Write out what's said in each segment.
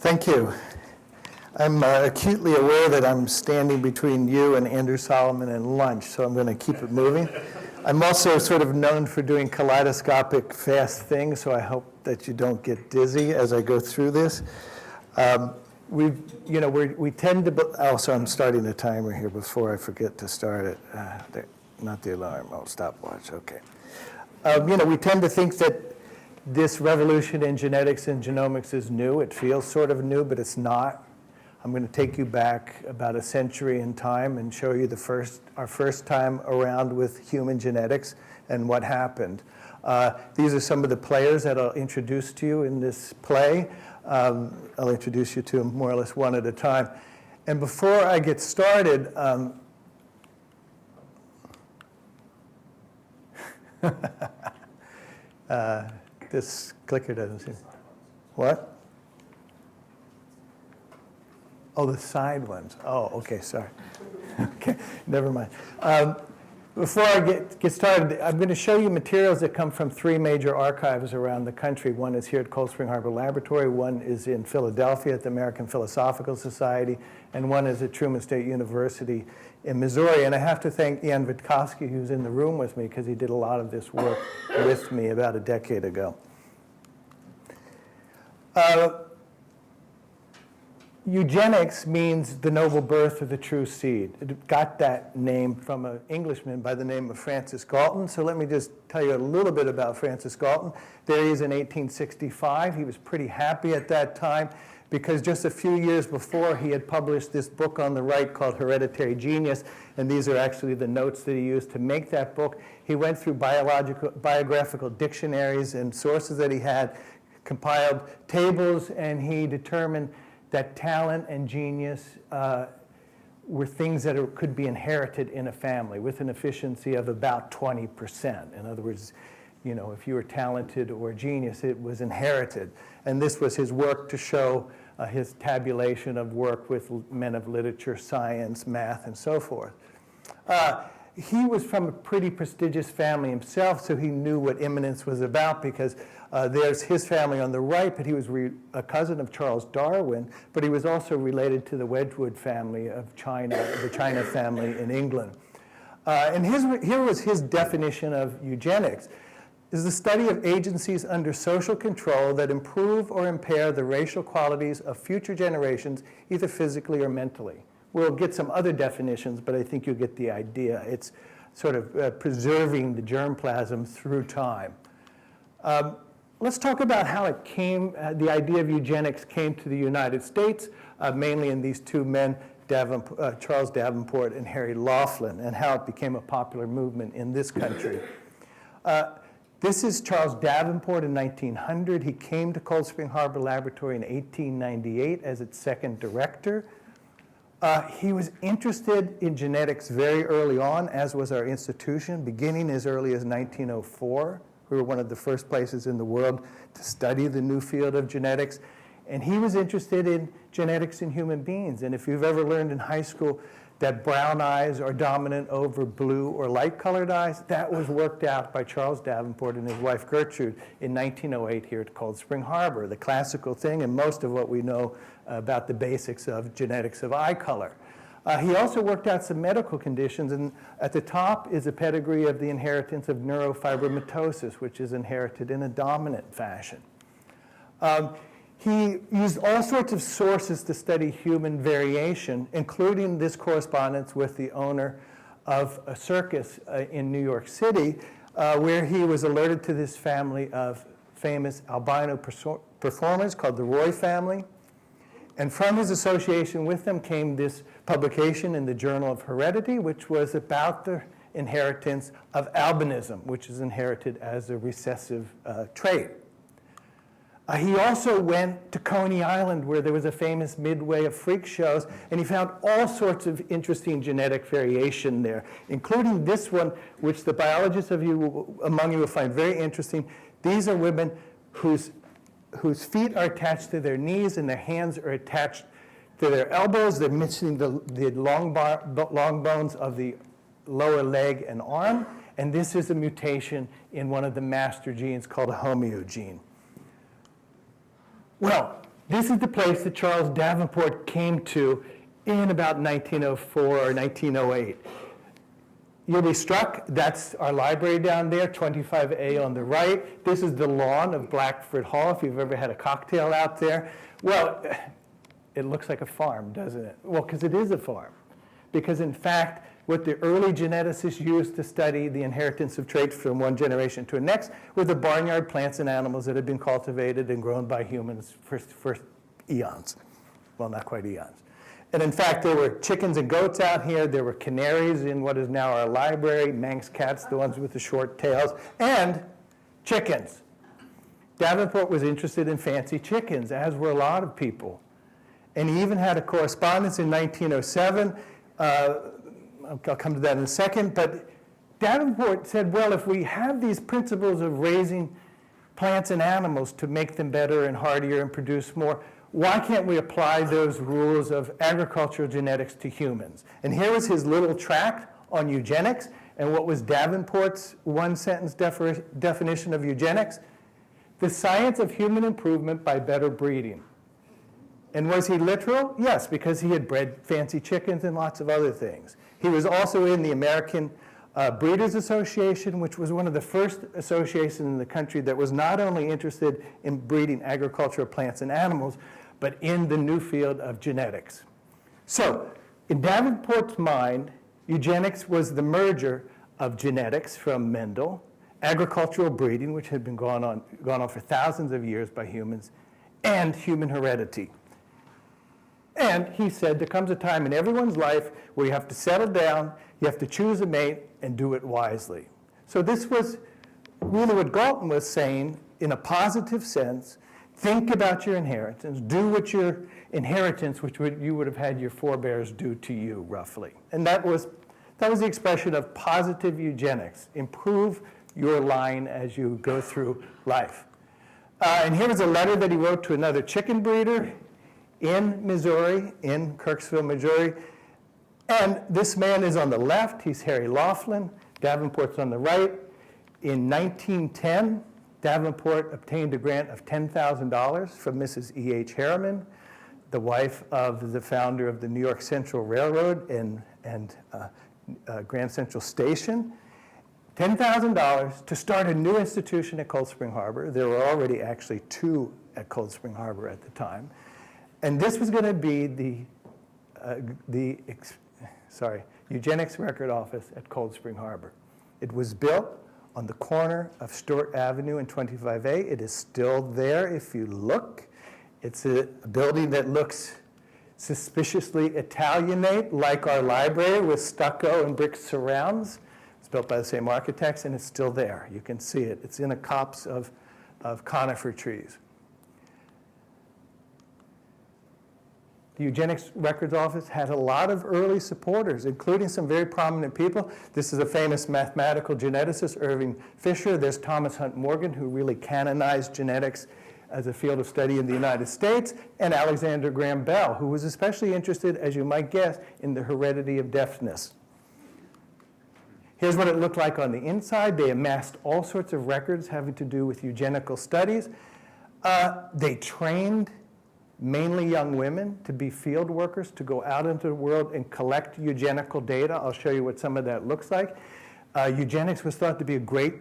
Thank you. I'm acutely aware that I'm standing between you and Andrew Solomon and lunch, so I'm going to keep it moving. I'm also sort of known for doing kaleidoscopic fast things, so I hope that you don't get dizzy as I go through this. We tend to, so I'm starting the timer here before I forget to start it. Not the alarm, stopwatch, okay. We tend to think that this revolution in genetics and genomics is new. It feels sort of new, but it's not. I'm going to take you back about a century in time and show you our first time around with human genetics and what happened. These are some of the players that I'll introduce to you in this play. I'll introduce you to them more or less one at a time. And before I get started, this clicker doesn't seem. What? Oh, the side ones. Oh, okay, sorry. Okay, never mind. Before I get started, I'm going to show you materials that come from three major archives around the country. One is here at Cold Spring Harbor Laboratory, one is in Philadelphia at the American Philosophical Society, and one is at Truman State University in Missouri. And I have to thank Ian Witkowski, who's in the room with me, because he did a lot of this work with me about a decade ago. Eugenics means the noble birth of the true seed. It got that name from an Englishman by the name of Francis Galton. So let me just tell you a little bit about Francis Galton. There he is in 1865. He was pretty happy at that time because just a few years before he had published this book on the right called Hereditary Genius, and these are actually the notes that he used to make that book. He went through biographical dictionaries and sources that he had, compiled tables, and he determined that talent and genius were things that could be inherited in a family with an efficiency of about 20%. In other words, if you were talented or genius, it was inherited. And this was his work to show his tabulation of work with men of literature, science, math, and so forth. He was from a pretty prestigious family himself, so he knew what eminence was about because there's his family on the right, but he was a cousin of Charles Darwin, but he was also related to the Wedgwood family of China, the China family in England. And here was his definition of eugenics. Is the study of agencies under social control that improve or impair the racial qualities of future generations, either physically or mentally. We'll get some other definitions, but I think you'll get the idea. It's sort of preserving the germplasm through time. Let's talk about how it came, the idea of eugenics came to the United States, mainly in these two men, Charles Davenport and Harry Laughlin, and how it became a popular movement in this country. This is Charles Davenport in 1900. He came to Cold Spring Harbor Laboratory in 1898 as its second director. He was interested in genetics very early on, as was our institution, beginning as early as 1904. We were one of the first places in the world to study the new field of genetics. And he was interested in genetics in human beings. And if you've ever learned in high school that brown eyes are dominant over blue or light-colored eyes, that was worked out by Charles Davenport and his wife Gertrude in 1908 here at Cold Spring Harbor, the classical thing and most of what we know about the basics of genetics of eye color. He also worked out some medical conditions, and at the top is a pedigree of the inheritance of neurofibromatosis, which is inherited in a dominant fashion. He used all sorts of sources to study human variation, including this correspondence with the owner of a circus in New York City, where he was alerted to this family of famous albino performers called the Roy family. And from his association with them came this publication in the Journal of Heredity, which was about the inheritance of albinism, which is inherited as a recessive trait. He also went to Coney Island, where there was a famous midway of freak shows, and he found all sorts of interesting genetic variation there, including this one, which the biologists among you will find very interesting. These are women whose feet are attached to their knees and their hands are attached to their elbows. They're missing the long bones of the lower leg and arm, and this is a mutation in one of the master genes called a homeogene. Well, This is the place that Charles Davenport came to in about 1904 or 1908. You'll be struck, that's our library down there, 25A on the right. This is the lawn of Blackford Hall, if you've ever had a cocktail out there. Well, it looks like a farm, doesn't it? Well, because it is a farm. Because in fact, what the early geneticists used to study the inheritance of traits from one generation to the next were the barnyard plants and animals that had been cultivated and grown by humans for eons. Well, not quite eons. And in fact, there were chickens and goats out here. There were canaries in what is now our library, Manx cats, the ones with the short tails, and chickens. Davenport was interested in fancy chickens, as were a lot of people. And he even had a correspondence in 1907. I'll come to that in a second. But Davenport said, well, if we have these principles of raising plants and animals to make them better and hardier and produce more, why can't we apply those rules of agricultural genetics to humans? And here was his little tract on eugenics. And what was Davenport's one-sentence definition of eugenics? The science of human improvement by better breeding. And was he literal? Yes, because he had bred fancy chickens and lots of other things. He was also in the American Breeders Association, which was one of the first associations in the country that was not only interested in breeding agricultural plants and animals, but in the new field of genetics. So, in Davenport's mind, eugenics was the merger of genetics from Mendel, agricultural breeding, which had been gone on for thousands of years by humans, and human heredity. And he said there comes a time in everyone's life where you have to settle down, you have to choose a mate, and do it wisely. So this was really what Galton was saying in a positive sense. Think about your inheritance. Do what your inheritance, which you would have had your forebears do to you, roughly. And that was the expression of positive eugenics. Improve your line as you go through life. And here was a letter that he wrote to another chicken breeder in Missouri, in Kirksville, Missouri. And this man is on the left. He's Harry Laughlin. Davenport's on the right. In 1910, Davenport obtained a grant of $10,000 from Mrs. E.H. Harriman, the wife of the founder of the New York Central Railroad and Grand Central Station. $10,000 to start a new institution at Cold Spring Harbor. There were already actually two at Cold Spring Harbor at the time. And this was going to be the Eugenics Record Office at Cold Spring Harbor. It was built on the corner of Stewart Avenue and 25A. It is still there if you look. It's a building that looks suspiciously Italianate, like our library, with stucco and brick surrounds. It's built by the same architects, and it's still there. You can see it. It's in a copse of conifer trees. The Eugenics Records Office had a lot of early supporters, including some very prominent people. This is a famous mathematical geneticist, Irving Fisher. There's Thomas Hunt Morgan, who really canonized genetics as a field of study in the United States, and Alexander Graham Bell, who was especially interested, as you might guess, in the heredity of deafness. Here's what it looked like on the inside. They amassed all sorts of records having to do with eugenical studies. They trained mainly young women to be field workers, to go out into the world and collect eugenical data. I'll show you what some of that looks like. Eugenics was thought to be a great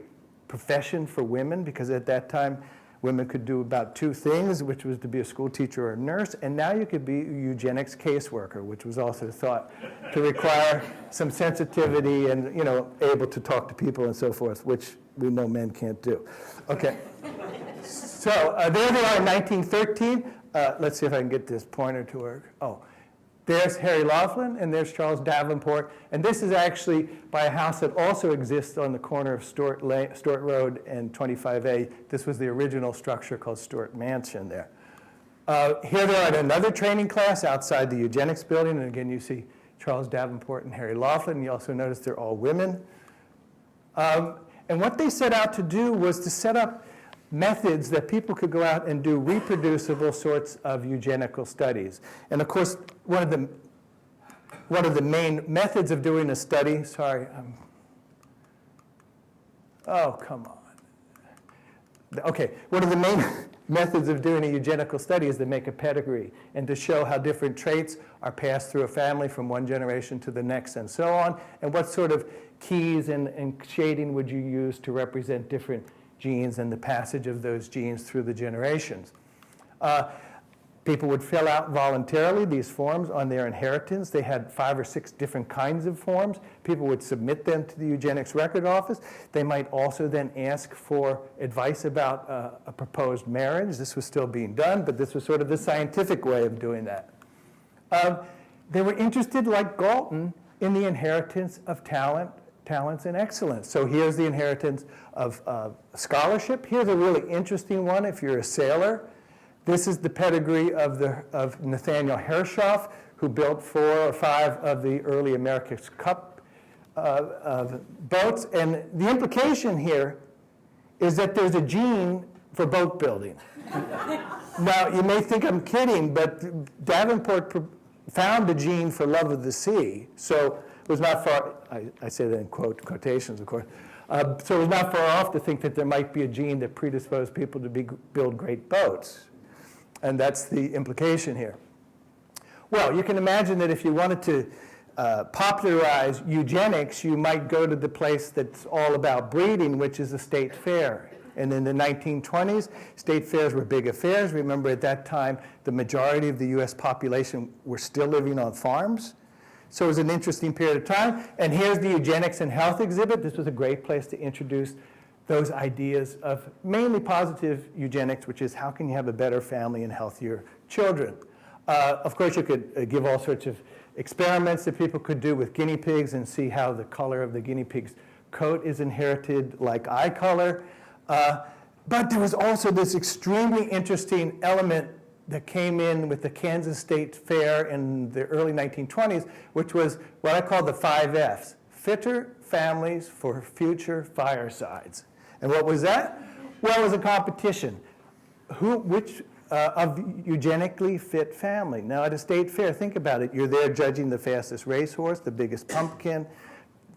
profession for women because at that time women could do about two things, which was to be a school teacher or a nurse, and now you could be a eugenics caseworker, which was also thought to require some sensitivity and, able to talk to people and so forth, which we know men can't do. Okay. So there they are in 1913. Let's see if I can get this pointer to work. Oh, there's Harry Laughlin, and there's Charles Davenport. And this is actually by a house that also exists on the corner of Stewart Road and 25A. This was the original structure called Stewart Mansion there. Here they are at another training class outside the eugenics building. And again, you see Charles Davenport and Harry Laughlin. You also notice they're all women. And what they set out to do was to set up methods that people could go out and do reproducible sorts of eugenical studies. And of course, one of the main methods of doing a study, oh, come on. Okay, one of the main methods of doing a eugenical study is to make a pedigree and to show how different traits are passed through a family from one generation to the next and so on, and what sort of keys and shading would you use to represent different genes and the passage of those genes through the generations. People would fill out voluntarily these forms on their inheritance. They had 5 or 6 different kinds of forms. People would submit them to the Eugenics Record Office. They might also then ask for advice about a proposed marriage. This was still being done, but this was sort of the scientific way of doing that. They were interested, like Galton, in the inheritance of talents and excellence. So here's the inheritance of scholarship. Here's a really interesting one if you're a sailor. This is the pedigree of Nathaniel Hershoff, who built 4 or 5 of the early America's Cup boats. And the implication here is that there's a gene for boat building. Now, you may think I'm kidding, but Davenport found a gene for love of the sea. So it was not far, I say that in quotations, of course. So it was not far off to think that there might be a gene that predisposed people to build great boats. And that's the implication here. Well, you can imagine that if you wanted to popularize eugenics, you might go to the place that's all about breeding, which is a state fair. And in the 1920s, state fairs were big affairs. Remember, at that time, the majority of the US population were still living on farms. So it was an interesting period of time. And here's the Eugenics and Health exhibit. This was a great place to introduce those ideas of mainly positive eugenics, which is how can you have a better family and healthier children. Of course, you could give all sorts of experiments that people could do with guinea pigs and see how the color of the guinea pig's coat is inherited like eye color. But there was also this extremely interesting element that came in with the Kansas State Fair in the early 1920s, which was what I call the 5 Fs. Fitter families for future firesides. And what was that? Well, it was a competition. Which of eugenically fit family? Now, at a state fair, think about it. You're there judging the fastest racehorse, the biggest pumpkin,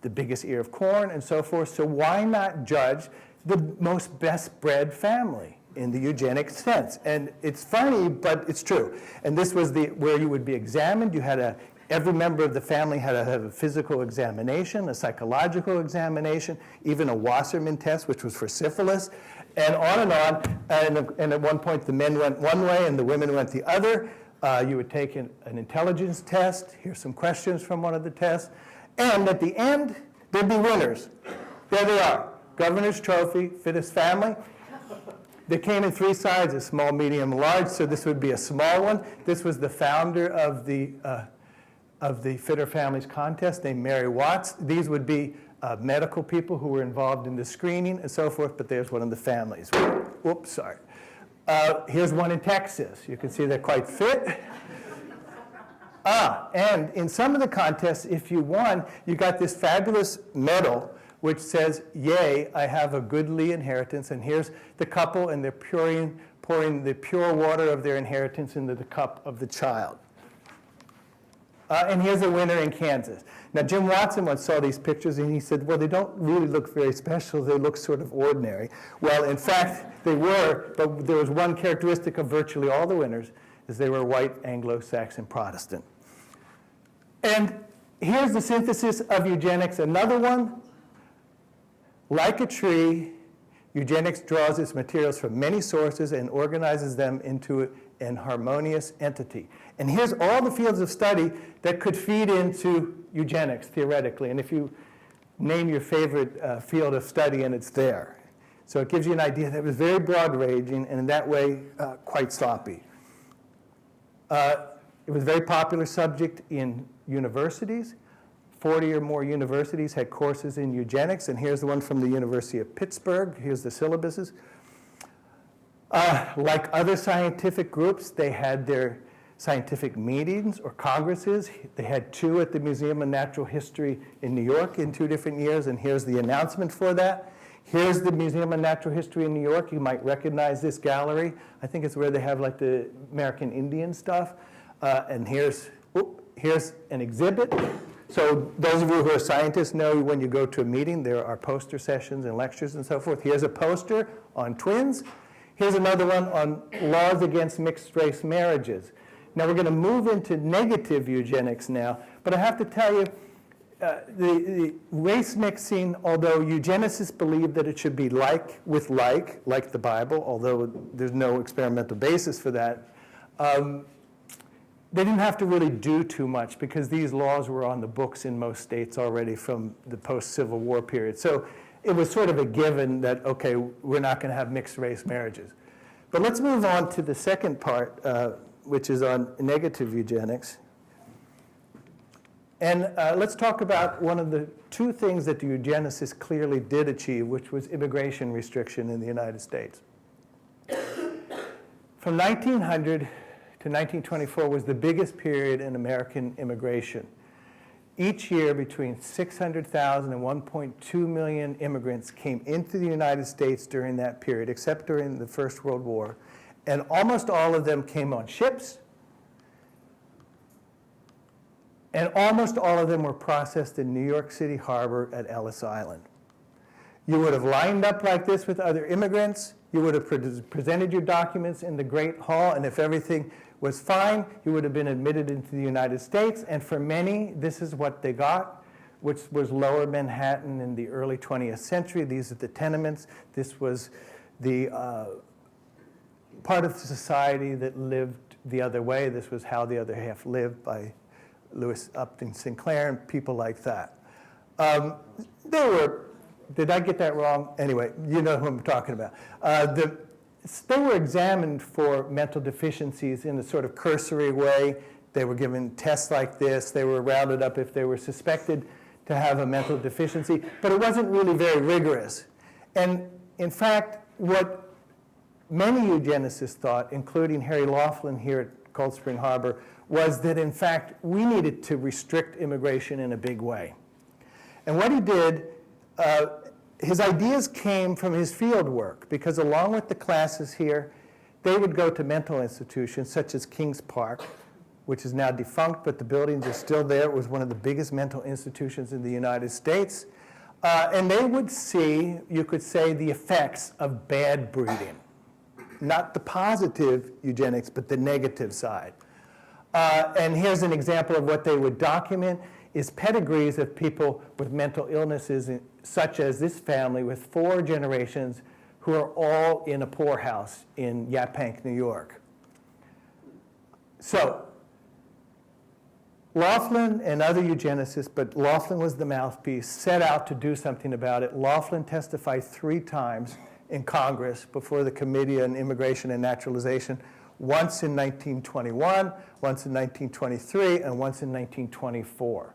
the biggest ear of corn, and so forth. So why not judge the most best bred family in the eugenic sense? And it's funny, but it's true. And this was where you would be examined. You had every member of the family had to have a physical examination, a psychological examination, even a Wassermann test, which was for syphilis, and on and on. And at one point, the men went one way and the women went the other. You would take an intelligence test. Here's some questions from one of the tests. And at the end, there'd be winners. There they are. Governor's Trophy, fittest family. They came in 3 sizes, small, medium, large, so this would be a small one. This was the founder of the Fitter Families Contest named Mary Watts. These would be medical people who were involved in the screening and so forth, but there's one of the families. Whoops, sorry. Here's one in Texas. You can see they're quite fit. And in some of the contests, if you won, you got this fabulous medal which says, "Yea, I have a goodly inheritance." And here's the couple, and they're pouring the pure water of their inheritance into the cup of the child. And here's a winner in Kansas. Now, Jim Watson once saw these pictures, and he said, well, they don't really look very special. They look sort of ordinary. Well, in fact, they were, but there was one characteristic of virtually all the winners, is they were white Anglo-Saxon Protestant. And here's the synthesis of eugenics. Another one, like a tree, eugenics draws its materials from many sources and organizes them into an harmonious entity. And here's all the fields of study that could feed into eugenics, theoretically. And if you name your favorite field of study, and it's there. So it gives you an idea that it was very broad-ranging, and in that way, quite sloppy. It was a very popular subject in universities. 40 or more universities had courses in eugenics, and here's the one from the University of Pittsburgh. Here's the syllabuses. Like other scientific groups, they had their scientific meetings or congresses. They had 2 at the Museum of Natural History in New York in 2 different years, and here's the announcement for that. Here's the Museum of Natural History in New York. You might recognize this gallery. I think it's where they have like the American Indian stuff. And here's an exhibit. So those of you who are scientists know when you go to a meeting, there are poster sessions and lectures and so forth. Here's a poster on twins. Here's another one on laws against mixed-race marriages. Now we're going to move into negative eugenics now, but I have to tell you, the race mixing, although eugenicists believe that it should be like with like the Bible, although there's no experimental basis for that, they didn't have to really do too much because these laws were on the books in most states already from the post-Civil War period. So it was sort of a given that, okay, we're not going to have mixed race marriages. But let's move on to the second part, which is on negative eugenics. And let's talk about one of the two things that the eugenicists clearly did achieve, which was immigration restriction in the United States. From 1900 to 1924 was the biggest period in American immigration. Each year, between 600,000 and 1.2 million immigrants came into the United States during that period, except during the First World War. And almost all of them came on ships, and almost all of them were processed in New York City Harbor at Ellis Island. You would have lined up like this with other immigrants. You would have presented your documents in the Great Hall, and if everything was fine, you would have been admitted into the United States. And for many, this is what they got, which was Lower Manhattan in the early 20th century. These are the tenements. This was the part of society that lived the other way. This was how the other half lived by Louis Upton Sinclair and people like that. Did I get that wrong? Anyway, you know who I'm talking about. They were examined for mental deficiencies in a sort of cursory way. They were given tests like this. They were rounded up if they were suspected to have a mental deficiency, but it wasn't really very rigorous. And in fact, what many eugenicists thought, including Harry Laughlin here at Cold Spring Harbor, was that in fact we needed to restrict immigration in a big way. And what he did, his ideas came from his field work, because along with the classes here, they would go to mental institutions such as Kings Park, which is now defunct, but the buildings are still there. It was one of the biggest mental institutions in the United States. And they would see, you could say, the effects of bad breeding. Not the positive eugenics, but the negative side. And here's an example of what they would document, is pedigrees of people with mental illnesses, such as this family with 4 generations who are all in a poorhouse in Yaphank, New York. So, Laughlin and other eugenicists, but Laughlin was the mouthpiece, set out to do something about it. Laughlin testified 3 times in Congress before the Committee on Immigration and Naturalization, once in 1921, once in 1923, and once in 1924.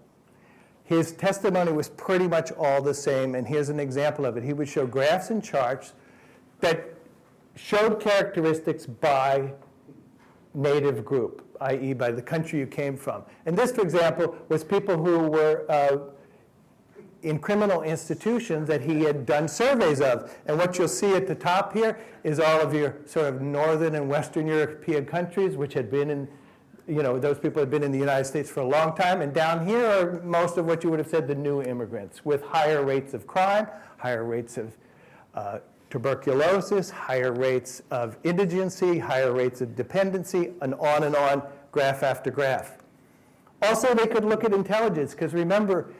His testimony was pretty much all the same, and here's an example of it. He would show graphs and charts that showed characteristics by native group, i.e. by the country you came from. And this, for example, was people who were in criminal institutions that he had done surveys of. And what you'll see at the top here is all of your sort of northern and western European countries, which had been in, those people had been in the United States for a long time. And down here are most of what you would have said the new immigrants, with higher rates of crime, higher rates of tuberculosis, higher rates of indigency, higher rates of dependency, and on, graph after graph. Also, they could look at intelligence, because remember,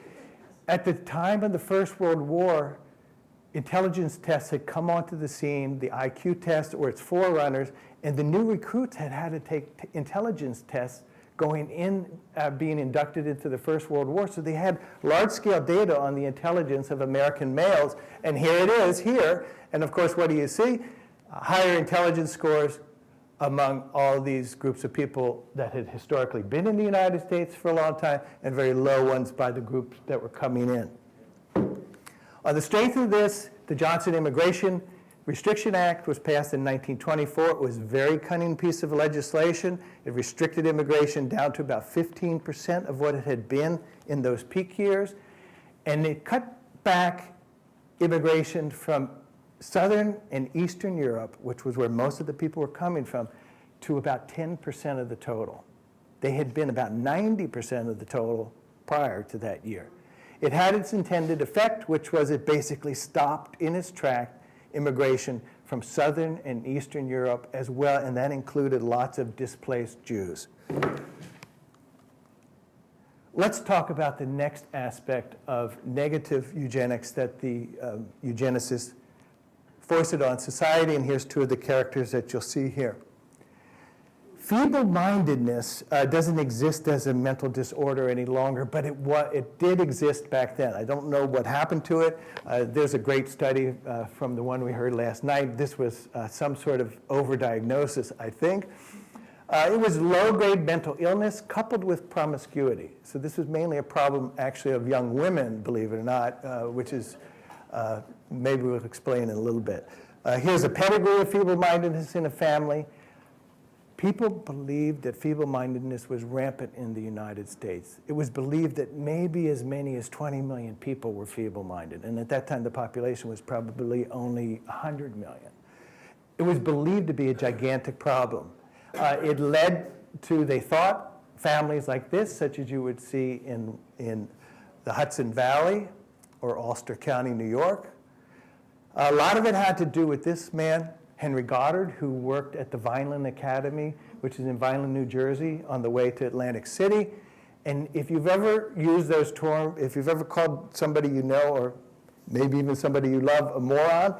at the time of the First World War, intelligence tests had come onto the scene, the IQ test or its forerunners, and the new recruits had to take intelligence tests going in, being inducted into the First World War. So they had large-scale data on the intelligence of American males, and here it is here. And of course, what do you see? Higher intelligence scores among all these groups of people that had historically been in the United States for a long time, and very low ones by the groups that were coming in. On the strength of this, the Johnson Immigration Restriction Act was passed in 1924. It was a very cunning piece of legislation. It restricted immigration down to about 15% of what it had been in those peak years. And it cut back immigration from Southern and Eastern Europe, which was where most of the people were coming from, to about 10% of the total. They had been about 90% of the total prior to that year. It had its intended effect, which was it basically stopped in its track immigration from Southern and Eastern Europe as well, and that included lots of displaced Jews. Let's talk about the next aspect of negative eugenics that the eugenicists forced on society, and here's two of the characters that you'll see here. Feeble-mindedness doesn't exist as a mental disorder any longer, but it did exist back then. I don't know what happened to it. There's a great study from the one we heard last night. This was some sort of overdiagnosis, I think. It was low-grade mental illness coupled with promiscuity. So this was mainly a problem, actually, of young women, believe it or not, which is, maybe we'll explain in a little bit. Here's a pedigree of feeble-mindedness in a family. People believed that feeble-mindedness was rampant in the United States. It was believed that maybe as many as 20 million people were feeble-minded, and at that time the population was probably only 100 million. It was believed to be a gigantic problem. It led to, they thought, families like this, such as you would see in the Hudson Valley or Ulster County, New York. A lot of it had to do with this man, Henry Goddard, who worked at the Vineland Academy, which is in Vineland, New Jersey, on the way to Atlantic City. And if you've ever used those terms, if you've ever called somebody you know, or maybe even somebody you love, a moron,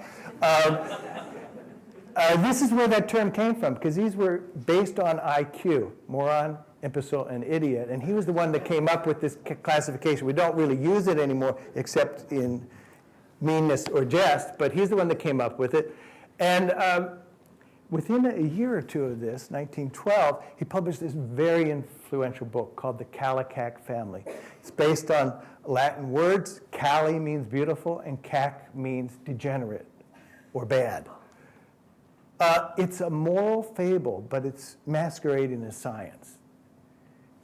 this is where that term came from, because these were based on IQ, moron, imbecile, and idiot. And he was the one that came up with this classification. We don't really use it anymore, except in meanness or jest, but he's the one that came up with it. And within a year or two of this, 1912, he published this very influential book called The Kallikak Family. It's based on Latin words. Kalli means beautiful, and kak means degenerate or bad. It's a moral fable, but it's masquerading as science.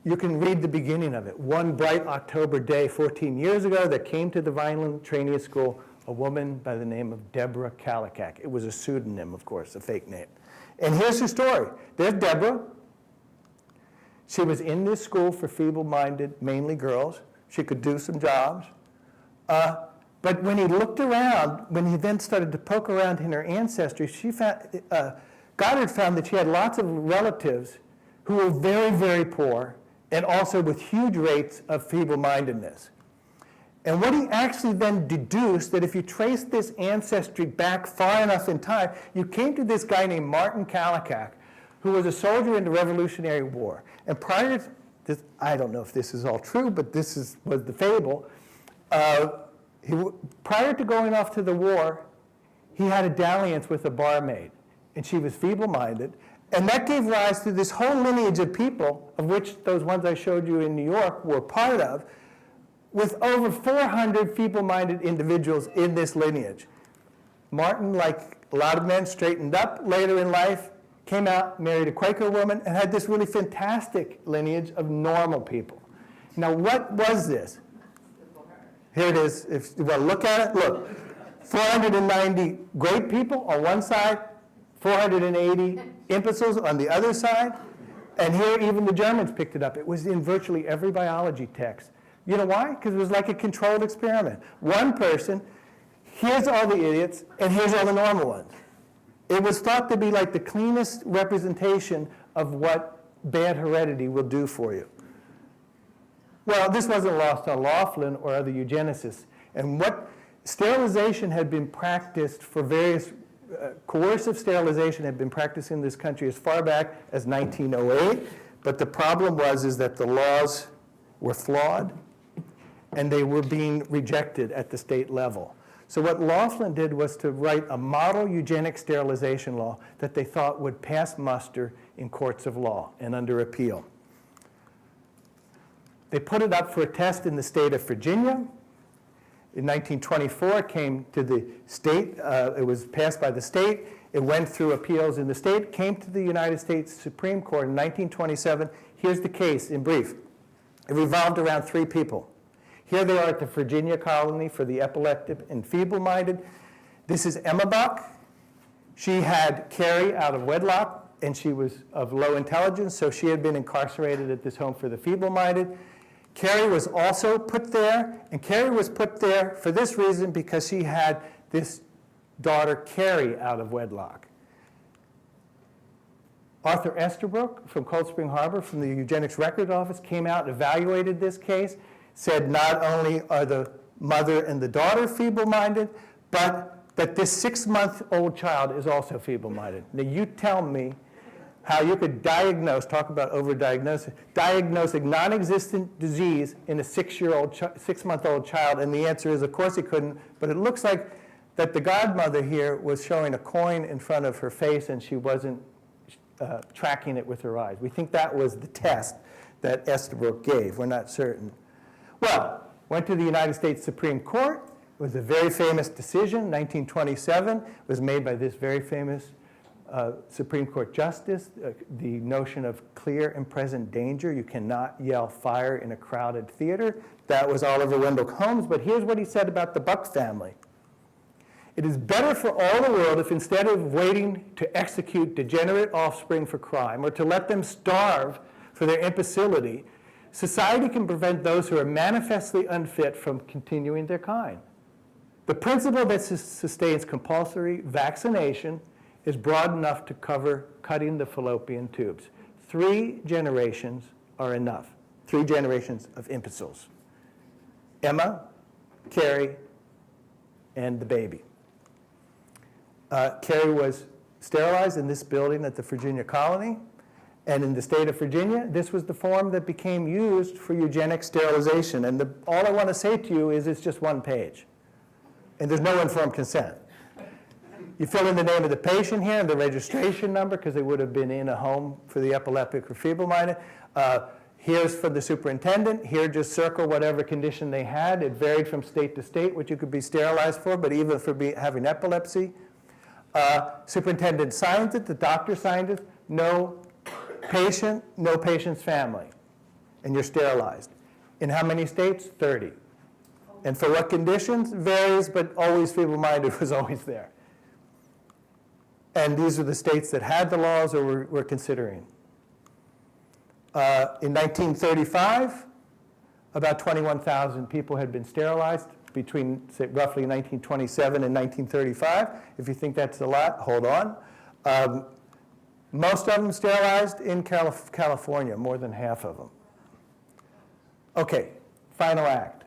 You can read the beginning of it. One bright October day 14 years ago, there came to the Vineland Training School a woman by the name of Deborah Kallikak. It was a pseudonym, of course, a fake name. And here's her story. There's Deborah. She was in this school for feeble-minded, mainly girls. She could do some jobs. But when he looked around, when he then started to poke around in her ancestry, Goddard found that she had lots of relatives who were very, very poor and also with huge rates of feeble-mindedness. And what he actually then deduced, that if you trace this ancestry back far enough in time, you came to this guy named Martin Kallikak, who was a soldier in the Revolutionary War. And prior to this, I don't know if this is all true, but was the fable. Prior to going off to the war, he had a dalliance with a barmaid, and she was feeble-minded. And that gave rise to this whole lineage of people, of which those ones I showed you in New York were part of, with over 400 feeble-minded individuals in this lineage. Martin, like a lot of men, straightened up later in life, came out, married a Quaker woman, and had this really fantastic lineage of normal people. Now, what was this? Here it is. If you want to look at it, look. 490 great people on one side, 480 imbeciles on the other side, and here even the Germans picked it up. It was in virtually every biology text. You know why? Because it was like a controlled experiment. One person, here's all the idiots, and here's all the normal ones. It was thought to be like the cleanest representation of what bad heredity will do for you. Well, this wasn't lost on Laughlin or other eugenicists. And what sterilization had been practiced for various, coercive sterilization had been practiced in this country as far back as 1908. But the problem is that the laws were flawed, and they were being rejected at the state level. So what Laughlin did was to write a model eugenic sterilization law that they thought would pass muster in courts of law and under appeal. They put it up for a test in the state of Virginia. In 1924, it came to the state. It was passed by the state. It went through appeals in the state, came to the United States Supreme Court in 1927. Here's the case in brief. It revolved around three people. Here they are at the Virginia colony for the epileptic and feeble-minded. This is Emma Buck. She had Carrie out of wedlock, and she was of low intelligence, so she had been incarcerated at this home for the feeble-minded. Carrie was also put there, and Carrie was put there for this reason, because she had this daughter, Carrie, out of wedlock. Arthur Estabrook from Cold Spring Harbor, from the Eugenics Records Office, came out and evaluated this case, said not only are the mother and the daughter feeble-minded, but that this 6-month-old child is also feeble-minded. Now you tell me how you could diagnose, talk about overdiagnosis, diagnose a non-existent disease in a 6-month-old child, and the answer is, of course he couldn't, but it looks like that the godmother here was showing a coin in front of her face and she wasn't tracking it with her eyes. We think that was the test that Estabrook gave. We're not certain. Well, went to the United States Supreme Court. It was a very famous decision, 1927. It was made by this very famous Supreme Court justice. The notion of clear and present danger. You cannot yell fire in a crowded theater. That was Oliver Wendell Holmes, but here's what he said about the Buck family. It is better for all the world if, instead of waiting to execute degenerate offspring for crime or to let them starve for their imbecility, society can prevent those who are manifestly unfit from continuing their kind. The principle that sustains compulsory vaccination is broad enough to cover cutting the fallopian tubes. 3 generations are enough. 3 generations of imbeciles. Emma, Carrie, and the baby. Carrie was sterilized in this building at the Virginia colony, and in the state of Virginia, this was the form that became used for eugenic sterilization. And all I want to say to you is it's just 1 page, and there's no informed consent. You fill in the name of the patient here and the registration number, because they would have been in a home for the epileptic or feeble-minded. Here's for the superintendent. Here, just circle whatever condition they had. It varied from state to state what you could be sterilized for, but even for having epilepsy. Superintendent signs it, the doctor signs it, no patient, no patient's family, and you're sterilized. In how many states? 30. And for what conditions? Varies, but always feeble-minded was always there. And these are the states that had the laws or were considering. In 1935, about 21,000 people had been sterilized between, say, roughly 1927 and 1935. If you think that's a lot, hold on. Most of them sterilized in California, more than half of them. Okay, final act,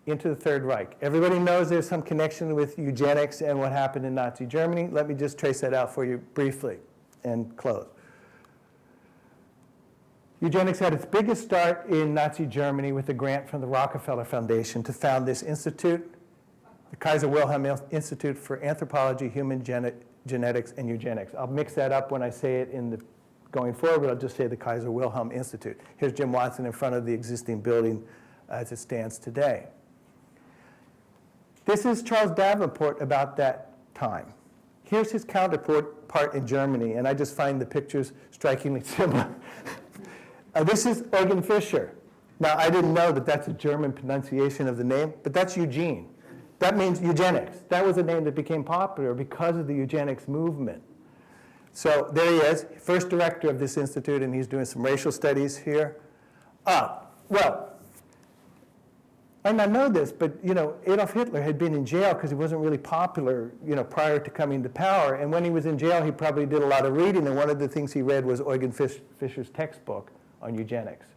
into the Third Reich. Everybody knows there's some connection with eugenics and what happened in Nazi Germany. Let me just trace that out for you briefly and close. Eugenics had its biggest start in Nazi Germany with a grant from the Rockefeller Foundation to found this institute, the Kaiser Wilhelm Institute for Anthropology, Human Genetics, and Eugenics. I'll mix that up when I say it going forward, but I'll just say the Kaiser Wilhelm Institute. Here's Jim Watson in front of the existing building as it stands today. This is Charles Davenport about that time. Here's his counterpart in Germany, and I just find the pictures strikingly similar. This is Eugen Fischer. Now, I didn't know that that's a German pronunciation of the name, but that's Eugene. That means eugenics. That was a name that became popular because of the eugenics movement. So there he is, first director of this institute, and he's doing some racial studies here. Well, I did not know this, but Adolf Hitler had been in jail because he wasn't really popular, prior to coming to power. And when he was in jail, he probably did a lot of reading, and one of the things he read was Eugen Fischer's textbook on eugenics.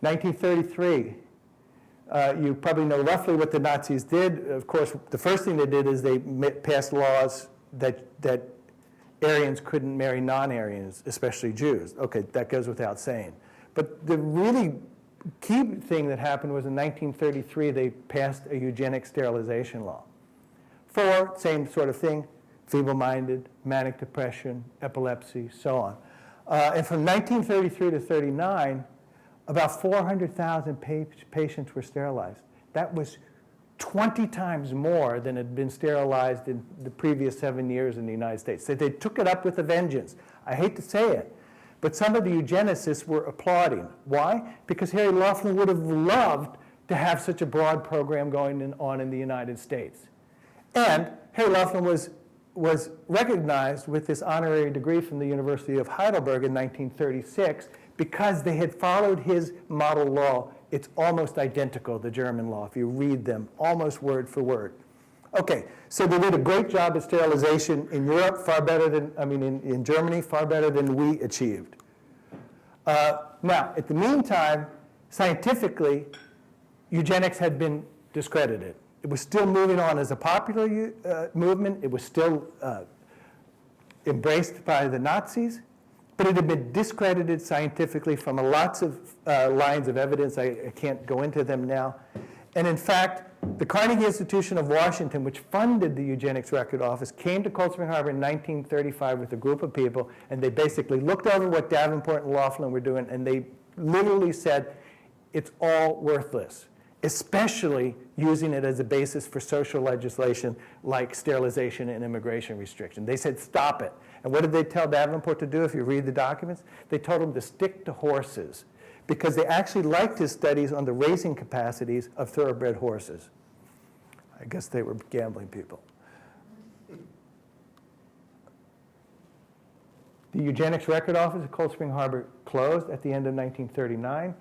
1933, you probably know roughly what the Nazis did. Of course, the first thing they did is they passed laws that Aryans couldn't marry non-Aryans, especially Jews. Okay, that goes without saying. But the really key thing that happened was in 1933, they passed a eugenic sterilization law for same sort of thing, feeble-minded, manic depression, epilepsy, so on. And from 1933 to 39, about 400,000 patients were sterilized. That was 20 times more than had been sterilized in the previous 7 years in the United States. So they took it up with a vengeance. I hate to say it, but some of the eugenicists were applauding. Why? Because Harry Laughlin would have loved to have such a broad program going on in the United States. And Harry Laughlin was was recognized with this honorary degree from the University of Heidelberg in 1936 because they had followed his model law. It's almost identical, the German law, if you read them, almost word for word. Okay, so they did a great job at sterilization in Europe, far better than, in Germany, far better than we achieved. Now, at the meantime, scientifically, eugenics had been discredited. It was still moving on as a popular movement. It was still embraced by the Nazis, but it had been discredited scientifically from lots of lines of evidence. I can't go into them now. And in fact, the Carnegie Institution of Washington, which funded the Eugenics Record Office, came to Cold Spring Harbor in 1935 with a group of people, and they basically looked over what Davenport and Laughlin were doing, and they literally said, it's all worthless, especially using it as a basis for social legislation like sterilization and immigration restriction. They said, stop it. And what did they tell Davenport to do if you read the documents? They told him to stick to horses, because they actually liked his studies on the racing capacities of thoroughbred horses. I guess they were gambling people. The Eugenics Record Office at Cold Spring Harbor closed at the end of 1939.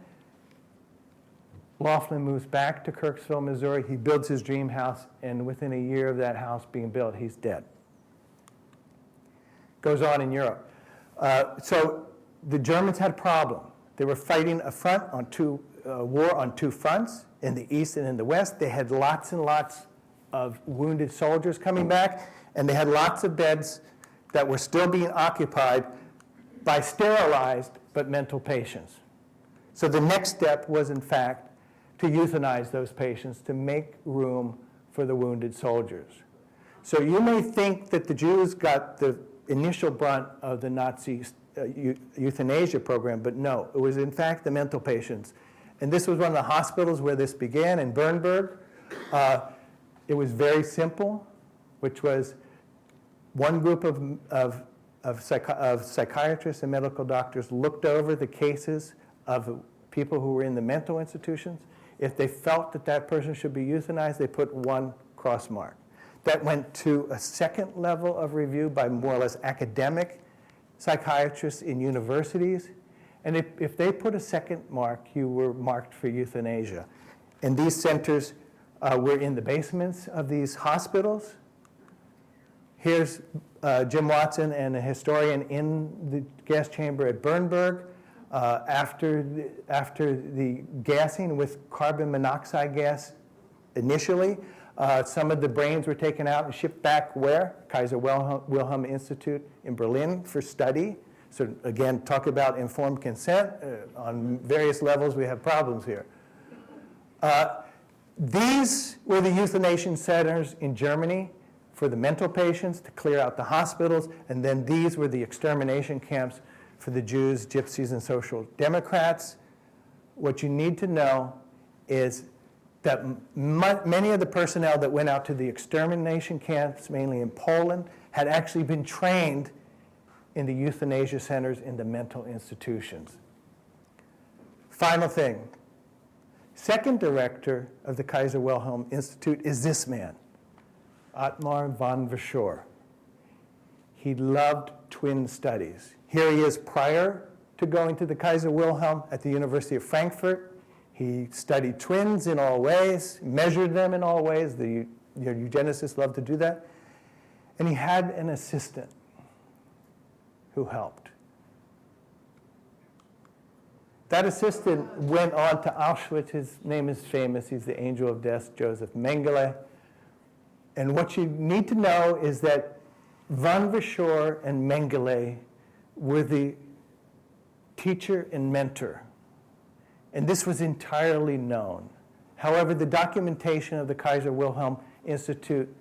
Laughlin moves back to Kirksville, Missouri. He builds his dream house, and within a year of that house being built, he's dead. Goes on in Europe. So the Germans had a problem. They were fighting a war on two fronts, in the east and in the west. They had lots and lots of wounded soldiers coming back, and they had lots of beds that were still being occupied by sterilized but mental patients. So the next step was, in fact, to euthanize those patients to make room for the wounded soldiers. So you may think that the Jews got the initial brunt of the Nazi euthanasia program, but no, it was in fact the mental patients. And this was one of the hospitals where this began in Bernburg. It was very simple, which was one group of psychiatrists and medical doctors looked over the cases of people who were in the mental institutions. If they felt that that person should be euthanized, they put one cross mark. That went to a second level of review by more or less academic psychiatrists in universities. And if they put a second mark, you were marked for euthanasia. And these centers were in the basements of these hospitals. Here's Jim Watson and a historian in the gas chamber at Bernburg after the gassing with carbon monoxide gas initially. Some of the brains were taken out and shipped back where? Kaiser Wilhelm Institute in Berlin for study. So again, talk about informed consent. On various levels, we have problems here. These were the euthanation centers in Germany for the mental patients to clear out the hospitals, and then these were the extermination camps for the Jews, Gypsies, and Social Democrats. What you need to know is that many of the personnel that went out to the extermination camps, mainly in Poland, had actually been trained in the euthanasia centers in the mental institutions. Final thing. Second director of the Kaiser Wilhelm Institute is this man, Ottmar von Verschoor. He loved twin studies. Here he is prior to going to the Kaiser Wilhelm at the University of Frankfurt. He studied twins in all ways, measured them in all ways. The eugenicists love to do that. And he had an assistant who helped. That assistant went on to Auschwitz. His name is famous. He's the angel of death, Joseph Mengele. And what you need to know is that von Verschoor and Mengele were the teacher and mentor. And this was entirely known. However, the documentation of the Kaiser Wilhelm Institute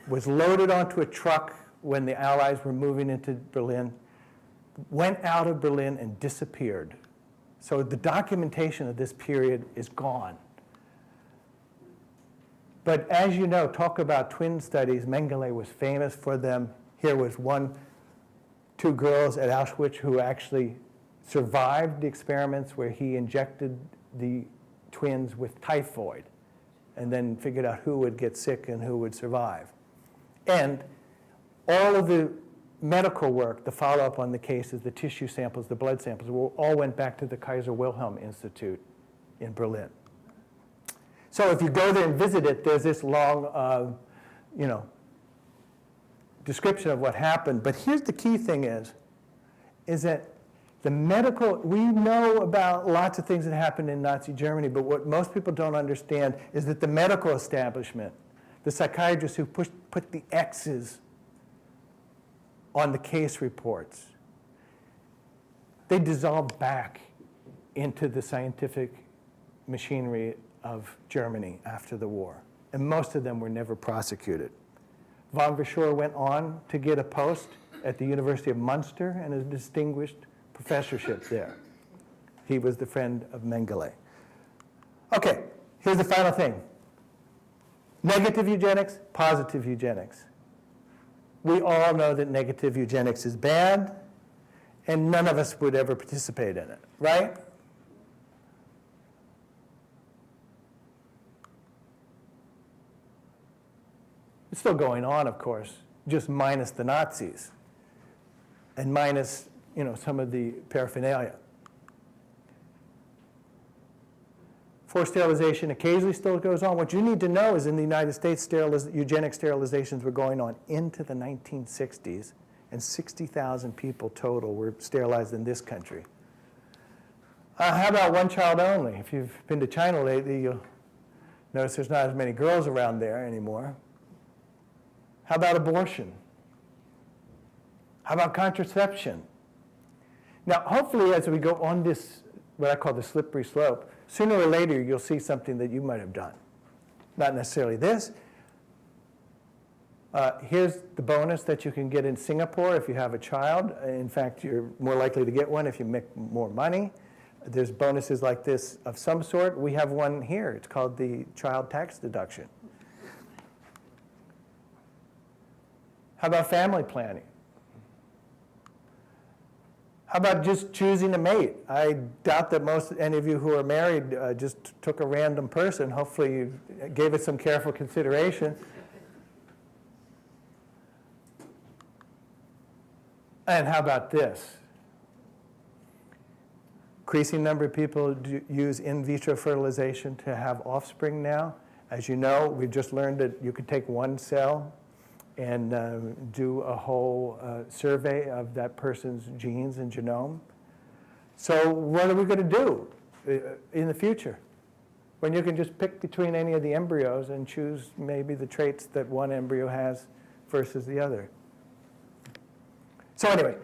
was loaded onto a truck when the Allies were moving into Berlin, went out of Berlin, and disappeared. So the documentation of this period is gone. But as you know, talk about twin studies, Mengele was famous for them. Here was two girls at Auschwitz who actually survived the experiments where he injected the twins with typhoid and then figured out who would get sick and who would survive. And all of the medical work, the follow-up on the cases, the tissue samples, the blood samples, all went back to the Kaiser Wilhelm Institute in Berlin. So if you go there and visit it, there's this long, description of what happened. But here's the key thing is that the medical, we know about lots of things that happened in Nazi Germany, but what most people don't understand is that the medical establishment, the psychiatrists who put the X's on the case reports, they dissolved back into the scientific machinery of Germany after the war. And most of them were never prosecuted. Von Verschoor went on to get a post at the University of Munster and a distinguished professorship there. He was the friend of Mengele. Okay, here's the final thing. Negative eugenics, positive eugenics. We all know that negative eugenics is bad, and none of us would ever participate in it, right? It's still going on, of course, just minus the Nazis and minus, some of the paraphernalia. Forced sterilization occasionally still goes on. What you need to know is in the United States, eugenic sterilizations were going on into the 1960s, and 60,000 people total were sterilized in this country. How about one child only? If you've been to China lately, you'll notice there's not as many girls around there anymore. How about abortion? How about contraception? Now, hopefully, as we go on this, what I call the slippery slope, sooner or later, you'll see something that you might have done. Not necessarily this. Here's the bonus that you can get in Singapore if you have a child. In fact, you're more likely to get one if you make more money. There's bonuses like this of some sort. We have one here. It's called the child tax deduction. How about family planning? How about just choosing a mate? I doubt that any of you who are married just took a random person. Hopefully you gave it some careful consideration. And how about this? Increasing number of people use in vitro fertilization to have offspring now. As you know, we've just learned that you could take one cell and do a whole survey of that person's genes and genome. So what are we going to do in the future when you can just pick between any of the embryos and choose maybe the traits that one embryo has versus the other? So anyway,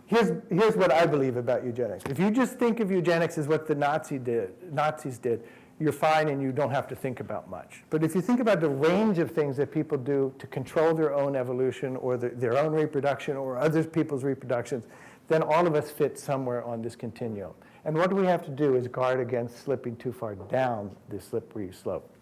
here's what I believe about eugenics. If you just think of eugenics as what the Nazis did, you're fine and you don't have to think about much. But if you think about the range of things that people do to control their own evolution or their own reproduction or other people's reproductions, then all of us fit somewhere on this continuum. And what we have to do is guard against slipping too far down this slippery slope.